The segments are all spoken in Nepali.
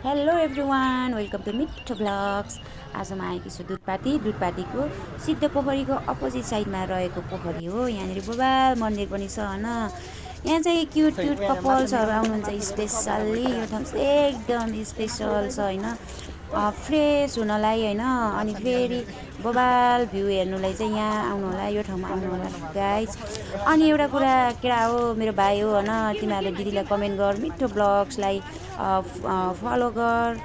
हेलो एभ्रिवान, वेलकम टु मिठो ब्लग्स। आज म आएकी छु दुधपातीको सिद्ध पोखरीको अपोजिट साइडमा रहेको पोखरी हो। यहाँनिर बबाल मन्दिर पनि छ होइन। यहाँ चाहिँ क्युट क्युट कपल्सहरू आउनुहुन्छ स्पेसल्ली। यो ठाउँ चाहिँ एकदम स्पेसल छ होइन, फ्रेस हुनलाई होइन। अनि फेरि बबाल भ्यू हेर्नुलाई चाहिँ यहाँ आउनु होला, यो ठाउँमा आउनु होला गाइज। अनि एउटा कुरा केटा हो, मेरो भाइ हो होइन, तिमीहरूले दिदीलाई कमेन्ट गर, मिठो ब्लग्सलाई फलो गर,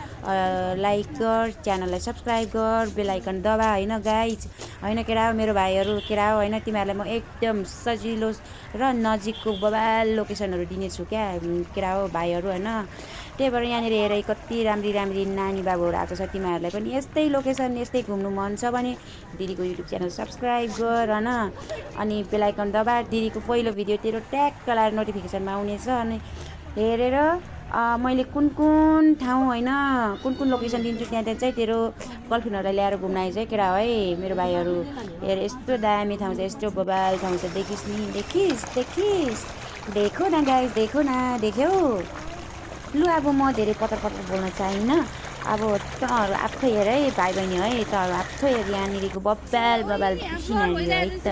लाइक गर, च्यानललाई सब्सक्राइब गर, बेल आइकन दबा होइन गाइज। होइन केटा हो, मेरो भाइहरू केटा हो होइन, तिमीहरूलाई म एकदम सजिलो र नजिकको बबाल लोकेसनहरू दिनेछु क्या केटा हो भाइहरू होइन। त्यही भएर यहाँनिर हेर कति राम्री राम्री नानी बाबुहरू आएको छ। तिमीहरूलाई पनि यस्तै लोकेसन यस्तै घुम्नु मन छ भने दिदीको युट्युब च्यानल सब्सक्राइब गर होइन। अनि बेल आइकन दबा, दिदीको पहिलो भिडियो तेरो ट्याक्क लगाएर नोटिफिकेसनमा आउनेछ। अनि हेरेर मैले कुन कुन ठाउँ होइन, कुन कुन लोकेसन दिन्छु त्यहाँ त्यहाँ चाहिँ तेरो गर्लफ्रेन्डहरूलाई ल्याएर घुम्न आइज है केटा है मेरो भाइहरू। हेर यस्तो दामी ठाउँ छ, यस्तो बबाल ठाउँ छ, देखिस् नि, देखिस् देखो न गाइस, देखो न, देख्यौ। लु अब म धेरै पतर पतर बोल्न चाहिनँ। अब तँहरू आफै हेर है भाइ बहिनी है, तँहरू आफै हेर यहाँनिरको बबाल बबाल सिनारी है त।